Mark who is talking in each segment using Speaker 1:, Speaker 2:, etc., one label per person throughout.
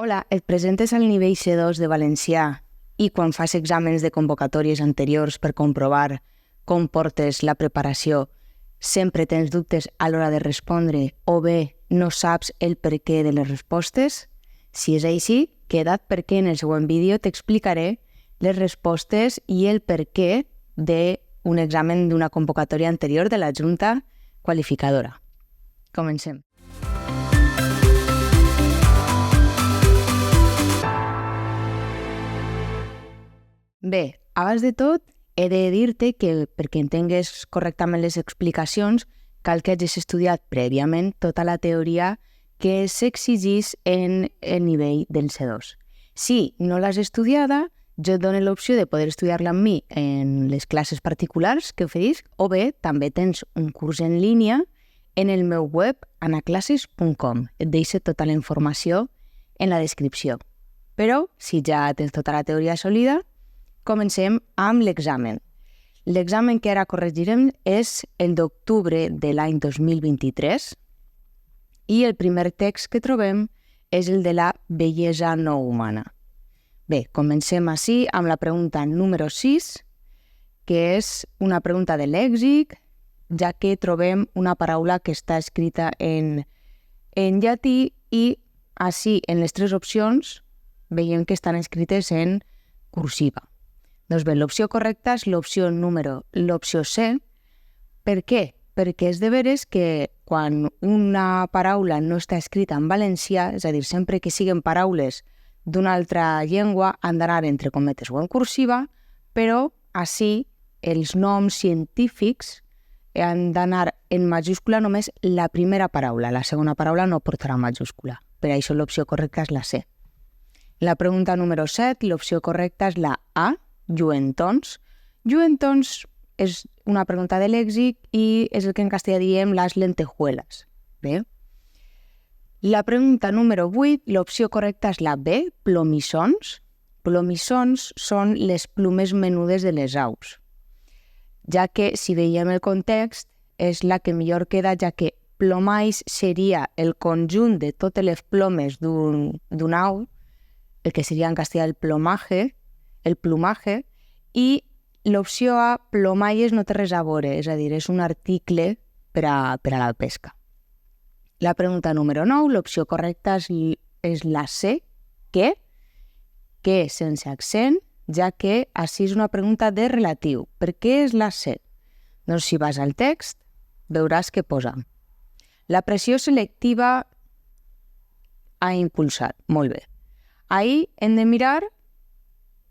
Speaker 1: Hola, et presentes al nivell C2 de valencià i quan fas exàmens de convocatòries anteriors per comprovar com portes la preparació, sempre tens dubtes a l'hora de respondre o bé no saps el perquè de les respostes? Si és així, queda't perquè en el següent vídeo t'explicaré les respostes i el perquè d'un examen d'una convocatòria anterior de la Junta Qualificadora. Comencem. Bé, abans de tot, he de dir-te que perquè entengues correctament les explicacions cal que hagis estudiat prèviament tota la teoria que s'exigís en el nivell del C2. Si no l'has estudiada, jo et dono l'opció de poder estudiar-la amb mi en les classes particulars que oferís, o bé també tens un curs en línia en el meu web anaclasses.com. Et deixo tota la informació en la descripció. Però, si ja tens tota la teoria assolida, comencem amb l'examen. L'examen que ara corregirem és el d'octubre de l'any 2023 i el primer text que trobem és el de la bellesa no humana. Bé, comencem així amb la pregunta número 6, que és una pregunta de lèxic, ja que trobem una paraula que està escrita en llatí i així en les tres opcions veiem que estan escrites en cursiva. Doncs bé, l'opció correcta és l'opció C. Per què? Perquè és de veres que quan una paraula no està escrita en valencià, és a dir, sempre que siguen paraules d'una altra llengua, han d'anar entre cometes o en cursiva, però així els noms científics han d'anar en majúscula només la primera paraula. La segona paraula no portarà majúscula. Per això l'opció correcta és la C. La pregunta número 7, l'opció correcta és la A, lluentons. Lluentons és una pregunta de lèxic i és el que en castellà diem les lentejuelas. Bé. La pregunta número 8, l'opció correcta és la B, plomissons. Plomissons són les plomes menudes de les aus. Ja que, si veiem el context, és la que millor queda, ja que plomalls seria el conjunt de totes les plomes d'un au, el que seria en castellà el plumaje, i l'opció A, plomalles, no té res a veure, és a dir, és un article per a la pesca. La pregunta número 9, l'opció correcta és la C, que sense accent, ja que així és una pregunta de relatiu. Per què és la C? Doncs si vas al text, veuràs que posa la pressió selectiva ha impulsat. Molt bé. Ahir hem de mirar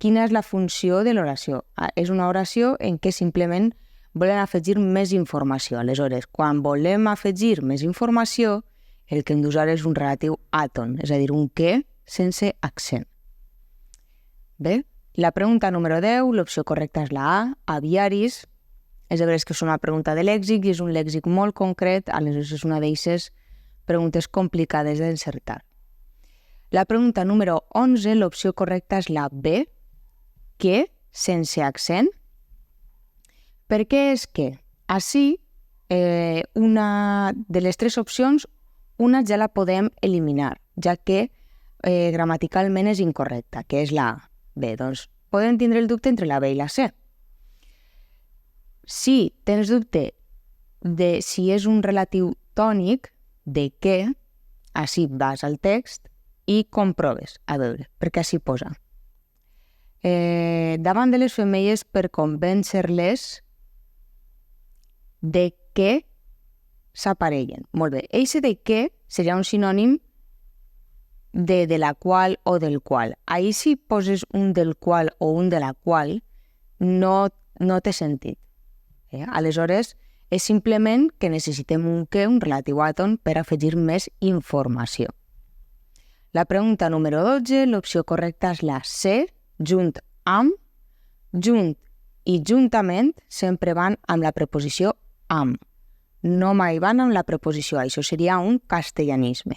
Speaker 1: quina és la funció de l'oració. És una oració en què simplement volen afegir més informació. Aleshores, quan volem afegir més informació, el que hem d'usar és un relatiu àton, és a dir, un què sense accent. Bé, la pregunta número 10, l'opció correcta és la A, aviaris. És de veres que és una pregunta de lèxic i és un lèxic molt concret, aleshores és una d'aquestes preguntes complicades d'encertar. La pregunta número 11, l'opció correcta és la B, que sense accent. Per què és que? Així, una de les tres opcions, una ja la podem eliminar, ja que gramaticalment és incorrecta, que és la A. Bé, doncs podem tindre el dubte entre la B i la C. Si tens dubte de si és un relatiu tònic, de què, així vas al text i comproves, a veure, perquè així posa. Davant de les femelles per convèncer-les de què s'aparellen. Molt bé, eixe de què seria un sinònim de la qual o del qual. Ahir si poses un del qual o un de la qual no té sentit. Aleshores, és simplement que necessitem un què, un relatiu àton, per afegir més informació. La pregunta número 12, l'opció correcta és la C, junt amb. Junt i juntament sempre van amb la preposició amb. No mai van amb la preposició, això seria un castellanisme.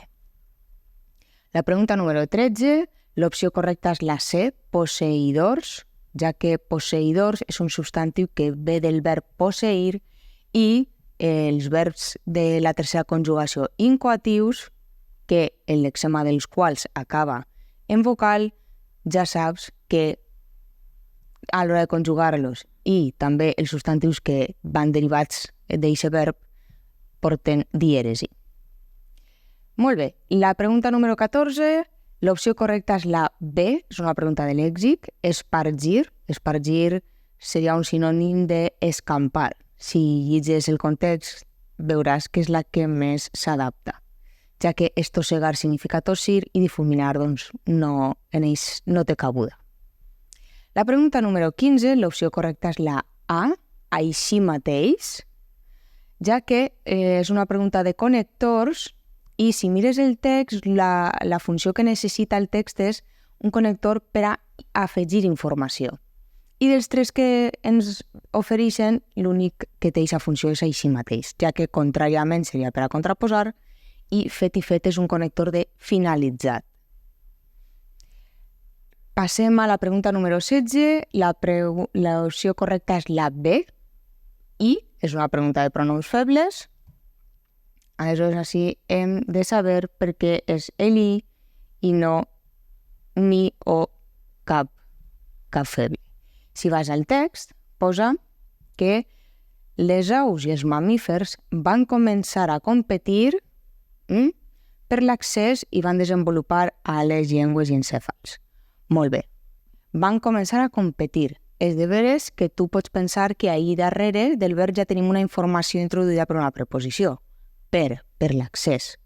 Speaker 1: La pregunta número 13, l'opció correcta és la C, posseïdors, ja que posseïdors és un substantiu que ve del verb posseir i els verbs de la tercera conjugació incoatius, que el lexema dels quals acaba En vocal ja saps que a l'hora de conjugar-los i també els substantius que van derivats d'aquest verb porten dièresi. Molt bé, la pregunta número 14, l'opció correcta és la B, és una pregunta de lèxic, espargir. Espargir seria un sinònim d'escampar. Si llegis el context, veuràs que és la que més s'adapta, ja que estossegar significa tossir i difuminar, doncs, no té cabuda. La pregunta número 15, l'opció correcta és la A, així mateix, ja que és una pregunta de connectors i si mires el text, la funció que necessita el text és un connector per a afegir informació. I dels tres que ens ofereixen, l'únic que té aquesta funció és així mateix, ja que contràriament seria per a contraposar i fet és un connector de finalitzat. Passem a la pregunta número 16. L'opció correcta és la B, i és una pregunta de pronoms febles. Aleshores, així hem de saber per què és el i no ni o cap feble. Si vas al text, posa que les aus i els mamífers van començar a competir per l'accés i van desenvolupar ales, llengües i encèfals. Molt bé. Van començar a competir. És de veres que tu pots pensar que ahir darrere del verb ja tenim una informació introduïda per una preposició. Per l'accés.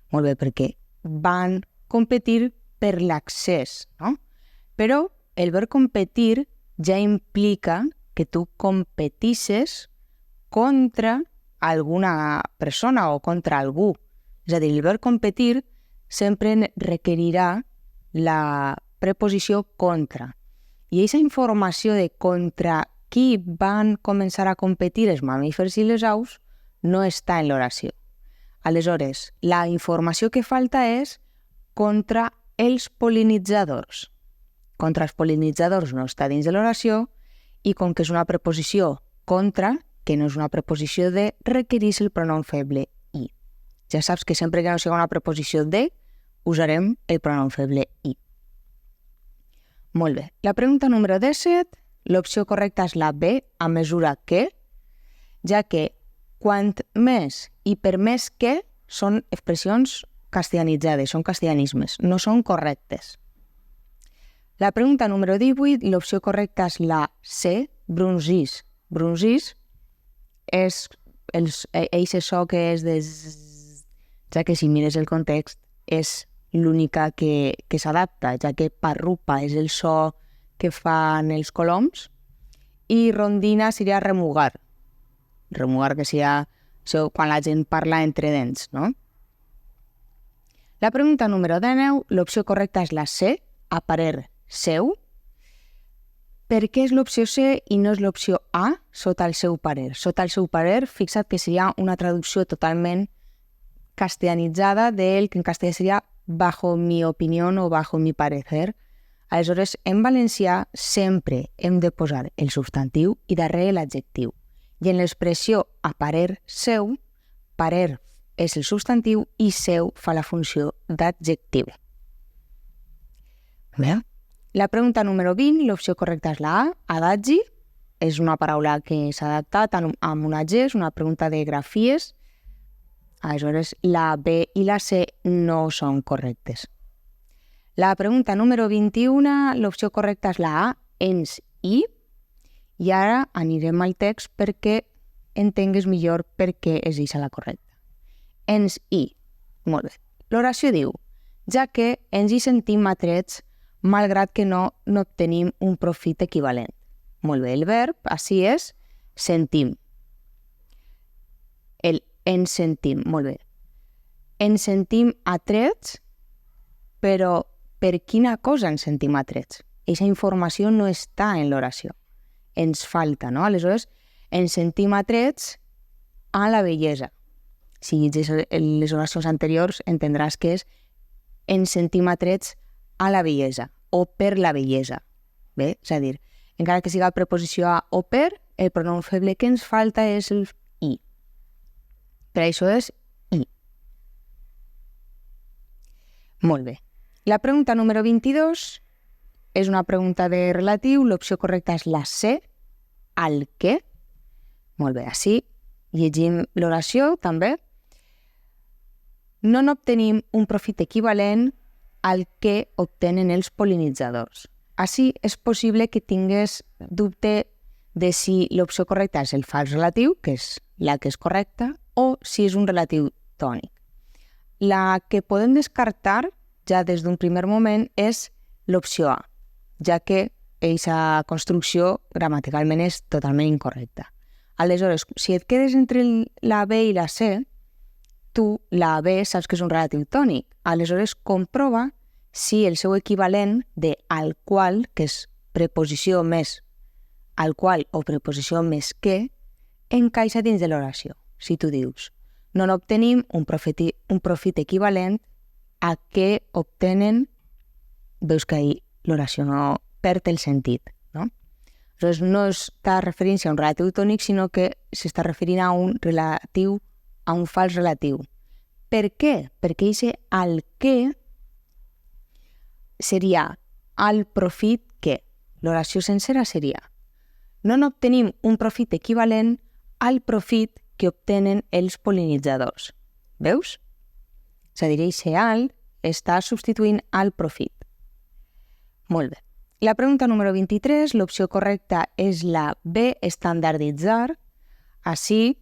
Speaker 1: Molt bé, perquè van competir per l'accés, no? Però el verb competir ja implica que tu competisses contra alguna persona o contra algú. És a dir, el verb competir sempre requerirà la preposició contra. I aquesta informació de contra qui van començar a competir els mamífers i les aus no està en l'oració. Aleshores, la informació que falta és contra els pol·linitzadors. Contra els pol·linitzadors no està dins de l'oració i com que és una preposició contra, que no és una preposició de, requereix el pronom feble i. Ja saps que sempre que no sigui una preposició de, usarem el pronom feble i. Molt bé. La pregunta número 17, l'opció correcta és la B, a mesura que, ja que quant més i per més que són expressions castellanitzades, són castellanismes, no són correctes. La pregunta número 18, l'opció correcta és la C, brunzís. Brunzís és eixe so que és de zzz, ja que si mires el context és l'única que s'adapta, ja que parrupa és el so que fan els coloms i rondina seria remugar. Remugar que seria això quan la gent parla entre dents, no? La pregunta número 19, l'opció correcta és la C, a parer seu. Per què és l'opció C i no és l'opció A sota el seu parer? Sota el seu parer, fixa't que seria una traducció totalment castellanitzada del que en castellà seria bajo mi opinión o bajo mi parecer. Aleshores, en valencià sempre hem de posar el substantiu i darrere l'adjectiu. I en l'expressió a parer seu, parer és el substantiu i seu fa la funció d'adjectiu. Bé. La pregunta número 20, l'opció correcta és la A, adagi. És una paraula que s'ha adaptat amb una G, és una pregunta de grafies. Aleshores, la B i la C no són correctes. La pregunta número 21, l'opció correcta és la A, ens i. I ara anirem al text perquè entengues millor per què és aquesta la correcta. Ens i. Molt bé. L'oració diu, ja que ens hi sentim atrets malgrat que no obtenim un profit equivalent. Molt bé, el verb així és sentim. El ens sentim, molt bé. Ens sentim atrets, però per quina cosa ens sentim atrets? Aquesta informació no està en l'oració. Ens falta, no? Aleshores, ens sentim atrets a la bellesa. Si llegis les oracions anteriors, entendràs que és ens sentim atrets a la bellesa o per la bellesa. Bé? És a dir, encara que siga preposició a o per, el pronom feble que ens falta és el i. Per això és i. Molt bé. La pregunta número 22 és una pregunta de relatiu. L'opció correcta és la C, al què. Molt bé, així llegim l'oració també. No n'obtenim un profit equivalent al que obtenen els pol·linitzadors. Així és possible que tingués dubte de si l'opció correcta és el fals relatiu, que és la que és correcta, o si és un relatiu tònic. La que podem descartar ja des d'un primer moment és l'opció A, ja que aquesta construcció gramaticalment és totalment incorrecta. Aleshores, si et quedes entre la B i la C, tu la B saps que és un relatiu tònic. Aleshores, comprova si el seu equivalent de al qual, que és preposició més al qual o preposició més que, encaixa dins de l'oració. Si tu dius, no n'obtenim un profit equivalent a què obtenen, veus que ahir l'oració no perd el sentit, no? Aleshores, no està referint-se a un relatiu tònic, sinó que s'està referint a un fals relatiu. Per què? Perquè aquest al què seria al profit que. L'oració sencera seria no n'obtenim un profit equivalent al profit que obtenen els pol·linitzadors. Veus? És a dir, aquest al està substituint al profit. Molt bé. La pregunta número 23, l'opció correcta és la B, estandarditzar. Així,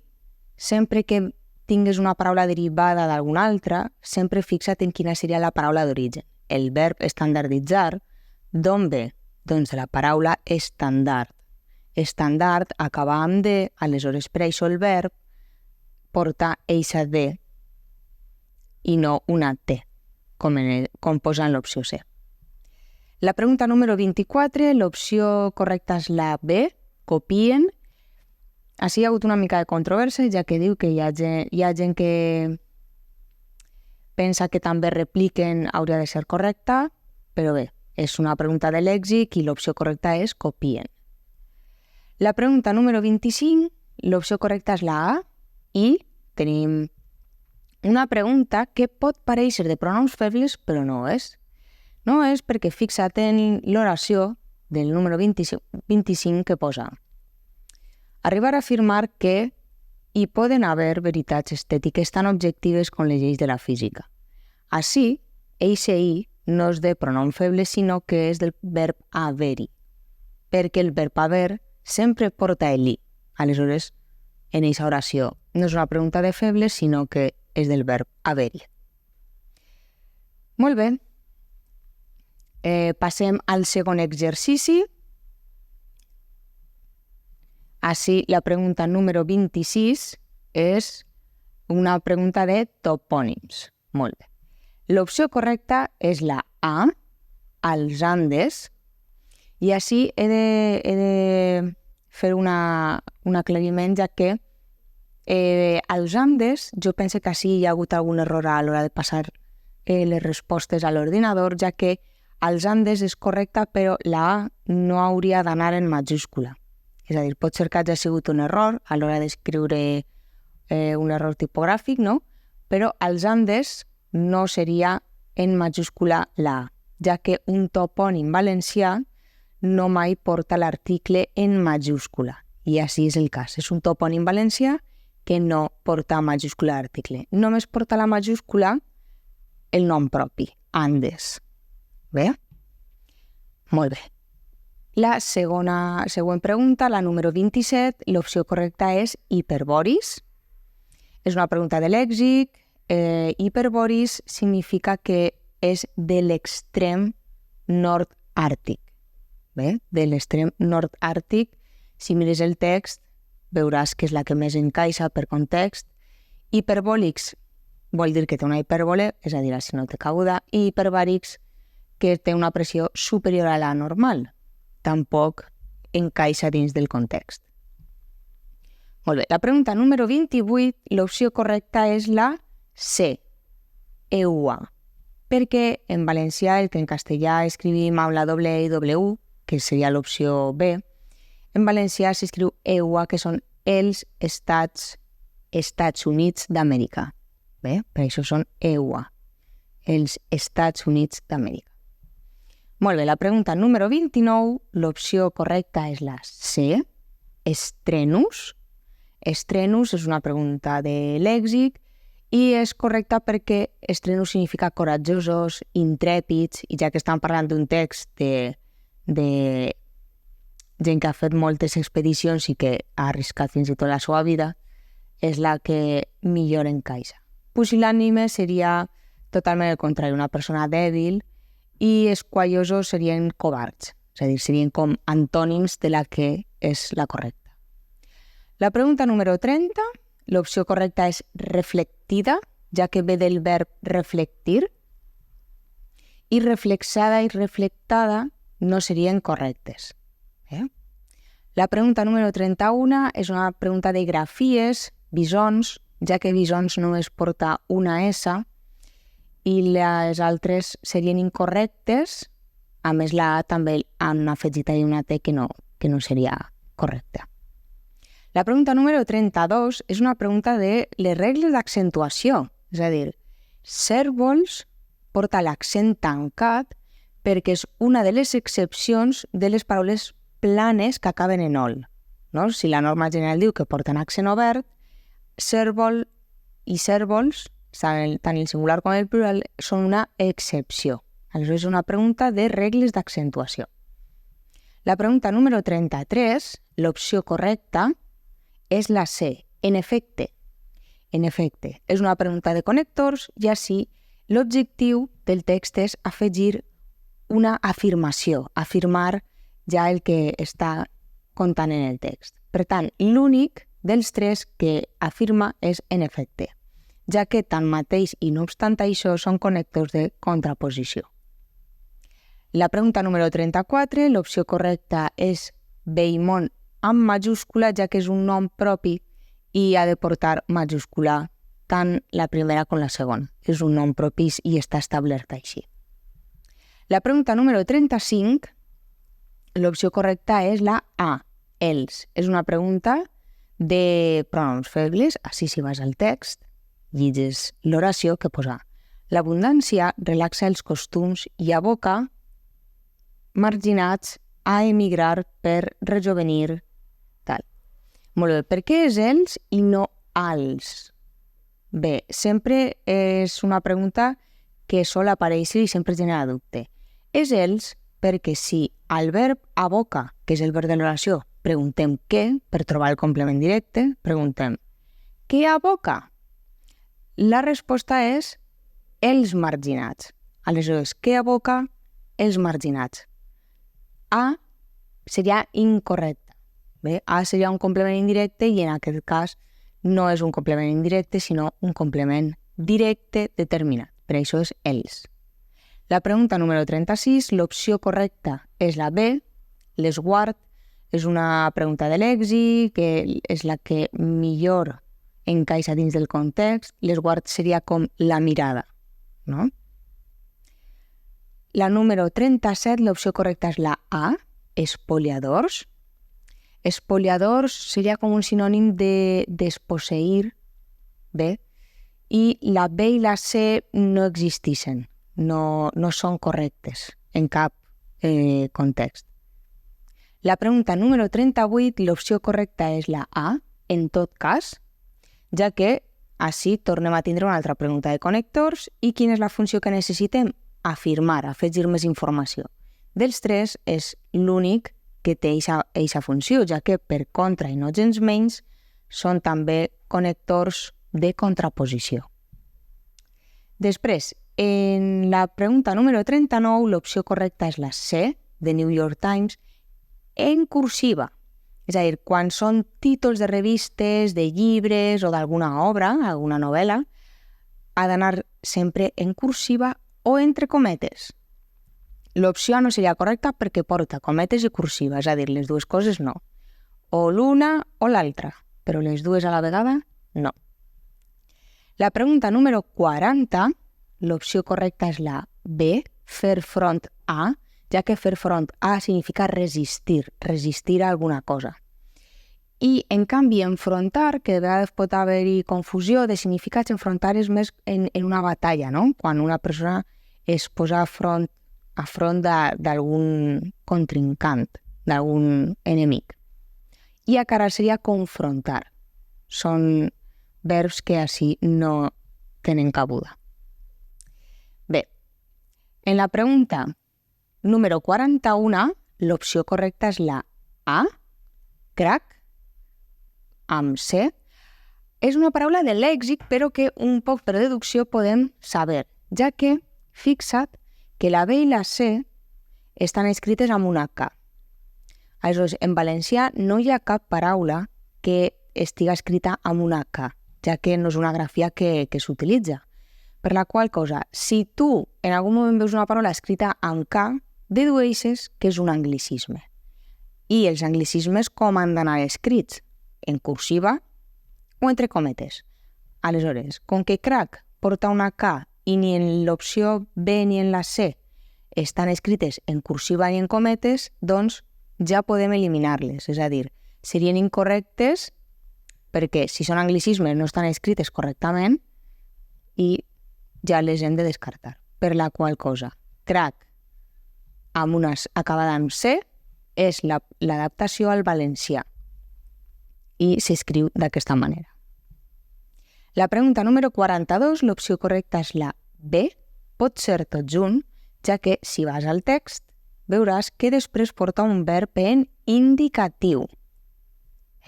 Speaker 1: sempre que tingues una paraula derivada d'alguna altra, sempre fixa't en quina seria la paraula d'origen. El verb estandarditzar, d'on ve? Doncs de la paraula estandard. Estandard acaba amb D, aleshores per això el verb porta eixa D i no una T, com posa en l'opció C. La pregunta número 24, l'opció correcta és la B, copien. Així hi ha hagut una mica de controvèrsia, ja que diu que hi ha gent que pensa que també repliquen hauria de ser correcta, però bé, és una pregunta de lèxic i l'opció correcta és copien. La pregunta número 25, l'opció correcta és la A i tenim una pregunta que pot parèixer de pronoms febles, però no és. No és perquè fixa't en l'oració del número 25 que posa. Arribar a afirmar que hi poden haver veritats estètiques tan objectives com les lleis de la física. Així, eixe i no és de pronom feble, sinó que és del verb haver-hi, perquè el verb haver sempre porta el i. Aleshores, en aquesta oració no és una pregunta de febles, sinó que és del verb haver-hi. Molt bé. Passem al segon exercici. Així, la pregunta número 26 és una pregunta de topònims. Molt bé. L'opció correcta és la A, als Andes, i així he de fer un aclariment, ja que als Andes jo penso que així hi ha hagut algun error a l'hora de passar les respostes a l'ordinador, ja que als Andes és correcta, però la A no hauria d'anar en majúscula. És a dir, pot ser que hagi sigut un error a l'hora d'escriure un error tipogràfic, no? Però als Andes no seria en majúscula la A, ja que un topònim valencià no mai porta l'article en majúscula. I així és el cas. És un topònim valencià que no porta majúscula l'article. Només porta la majúscula el nom propi, Andes. Bé? Molt bé. La següent pregunta, la número 27, l'opció correcta és hiperboris. És una pregunta de lèxic. Hiperboris significa que és de l'extrem nord àrtic. Bé, de l'extrem nord àrtic, si mires el text, veuràs que és la que més encaixa per context. Hiperbòlics vol dir que té una hipèrbole, és a dir, si no té cabuda, i hiperbàrics, que té una pressió superior a la normal. Tampoc encaixa dins del context. Molt bé, la pregunta número 28, l'opció correcta és la C, EUA, perquè en valencià, el que en castellà escrivim amb la doble E i doble U, que seria l'opció B, en valencià s'escriu EUA, que són els Estats Units d'Amèrica. Bé, per això són EUA. els Estats Units d'Amèrica. Molt bé, la pregunta número 29, l'opció correcta és la C, estrenus. Estrenus és una pregunta de lèxic i és correcta perquè estrenus significa coratjosos, intrèpids, i ja que estan parlant d'un text de gent que ha fet moltes expedicions i que ha arriscat fins i tot la seva vida, és la que millor encaixa. Pusil·lànime seria totalment el contrari, una persona dèbil, i esquallosos serien covards, és a dir, serien com antònims de la que és la correcta. La pregunta número 30, l'opció correcta és reflectida, ja que ve del verb reflectir, i reflexada i reflectada no serien correctes. La pregunta número 31 és una pregunta de grafies, bisons, ja que bisons només porta una S, i les altres serien incorrectes, a més la A també han afegit ahí una T que no seria correcta. La pregunta número 32 és una pregunta de les regles d'accentuació, és a dir, cérvols porta l'accent tancat perquè és una de les excepcions de les paraules planes que acaben en ol. No? Si la norma general diu que porten accent obert, cérvol i cérvols, tant el singular com el plural, són una excepció. Aleshores és una pregunta de regles d'accentuació. La pregunta número 33, l'opció correcta, és la C, en efecte. En efecte, és una pregunta de connectors i així l'objectiu del text és afegir una afirmació, afirmar ja el que està contant en el text. Per tant, l'únic dels tres que afirma és en efecte, ja que tanmateix i no obstant això són connectors de contraposició. La pregunta número 34, l'opció correcta és Bellmont amb majúscula, ja que és un nom propi i ha de portar majúscula tant la primera com la segona. És un nom propi i està establert així. La pregunta número 35, l'opció correcta és la A, els. És una pregunta de pronoms febles, així si vas al text, lliges l'oració que posa. L'abundància relaxa els costums i aboca marginats a emigrar per rejovenir, tal. Molt bé, per què és els i no als? Bé, sempre és una pregunta que sol aparèixer i sempre genera dubte. És els perquè si al verb aboca, que és el verb de l'oració, preguntem què, per trobar el complement directe, preguntem què aboca? La resposta és els marginats. Aleshores, què aboca? Els marginats. A seria incorrecta. Bé, A seria un complement indirecte i en aquest cas no és un complement indirecte, sinó un complement directe determinat. Per això és els. La pregunta número 36, l'opció correcta és la B, l'esguard. És una pregunta de lèxic, que és la que millor encaixa dins del context. L'esguard seria com la mirada, no? La número 37, l'opció correcta és la A, espoliadors. Espoliadors seria com un sinònim de desposseir, bé, i la B i la C no existeixen, no són correctes en cap context. La pregunta número 38, l'opció correcta és la A, en tot cas, ja que així tornem a tindre una altra pregunta de connectors i quina és la funció que necessitem? Afirmar, afegir més informació. Dels tres és l'únic que té eixa funció, ja que per contra i no gens menys són també connectors de contraposició. Després, en la pregunta número 39, l'opció correcta és la C, de New York Times, en cursiva. És a dir, quan són títols de revistes, de llibres o d'alguna obra, alguna novel·la, ha d'anar sempre en cursiva o entre cometes. L'opció no seria correcta perquè porta cometes i cursiva, és a dir, les dues coses no. O l'una o l'altra, però les dues a la vegada no. La pregunta número 40, l'opció correcta és la B, fer front a, ja que fer front a significa resistir a alguna cosa. I, en canvi, enfrontar, que de vegades pot haver-hi confusió de significats, enfrontar és més en una batalla, no? Quan una persona es posa a front d'algun contrincant, d'algun enemic. I acarar seria confrontar. Són verbs que així no tenen cabuda. Bé, en la pregunta número 41, l'opció correcta és la A, crac, amb C. És una paraula de lèxic, però que un poc per deducció podem saber, ja que fixa't que la B i la C estan escrites amb una K. Aleshores, en valencià no hi ha cap paraula que estiga escrita amb una K, ja que no és una grafia que s'utilitza. Per la qual cosa, si tu en algun moment veus una paraula escrita amb K, dedueixes que és un anglicisme. I els anglicismes com han d'anar escrits? En cursiva o entre cometes. Aleshores, com que crack porta una K i ni en l'opció B ni en la C estan escrites en cursiva ni en cometes, doncs ja podem eliminar-les. És a dir, serien incorrectes perquè si són anglicismes no estan escrites correctament i ja les hem de descartar. Per la qual cosa, crack amb una acabada en C és l'adaptació al valencià i s'escriu d'aquesta manera. La pregunta número 42, l'opció correcta és la B, pot ser tot junt, ja que si vas al text veuràs que després porta un verb en indicatiu.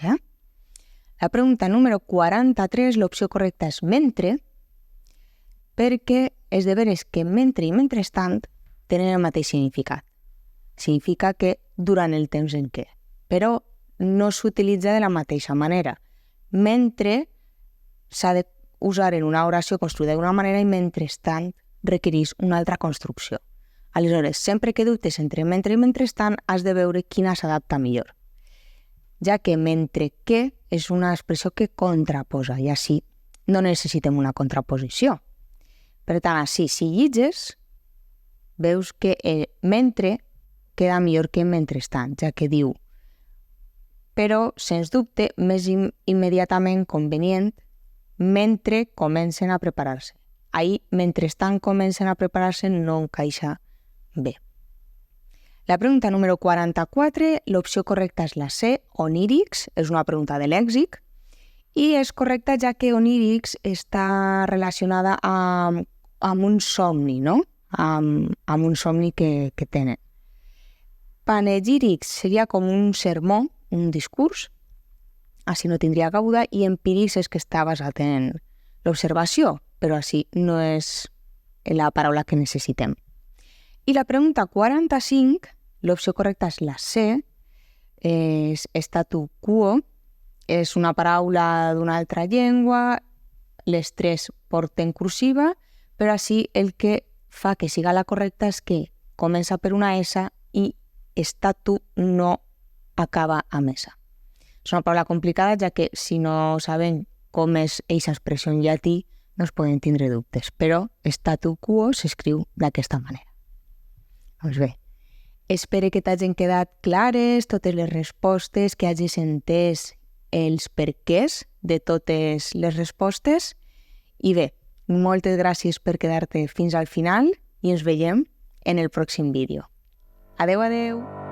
Speaker 1: La pregunta número 43, l'opció correcta és mentre, perquè és de veres que mentre i mentrestant tenen el mateix significat. Significa que durant el temps en què, però no s'utilitza de la mateixa manera. Mentre s'ha d'usar en una oració construïda d'una manera i mentrestant requereix una altra construcció. Aleshores, sempre que dubtes entre mentre i mentrestant has de veure quina s'adapta millor, ja que mentre que és una expressió que contraposa i així no necessitem una contraposició. Per tant, així, si llitges, veus que mentre queda millor que mentrestant, ja que diu però, sens dubte, més immediatament convenient mentre comencen a preparar-se. Ahir, mentrestant comencen a preparar-se, no encaixa bé. La pregunta número 44, l'opció correcta és la C, onírics, és una pregunta de lèxic, i és correcta ja que onírics està relacionada amb un somni, no? Amb un somni que tenen. Panegírics seria com un sermó, un discurs, així no tindria cabuda, i empírics és que està basat en l'observació, però així no és la paraula que necessitem. I la pregunta 45, l'opció correcta és la C, és statu quo, és una paraula d'una altra llengua, les tres porten cursiva, però així el que fa que siga la correcta és que comença per una S i statu no acaba amb S. És una paraula complicada, ja que si no sabem com és aquesta expressió en llatí, no es poden tindre dubtes, però statu quo s'escriu d'aquesta manera. Doncs bé, espero que t'hagin quedat clares totes les respostes, que hagis entès els perquès de totes les respostes, i bé, moltes gràcies per quedar-te fins al final i ens veiem en el pròxim vídeo. Adeu, adeu!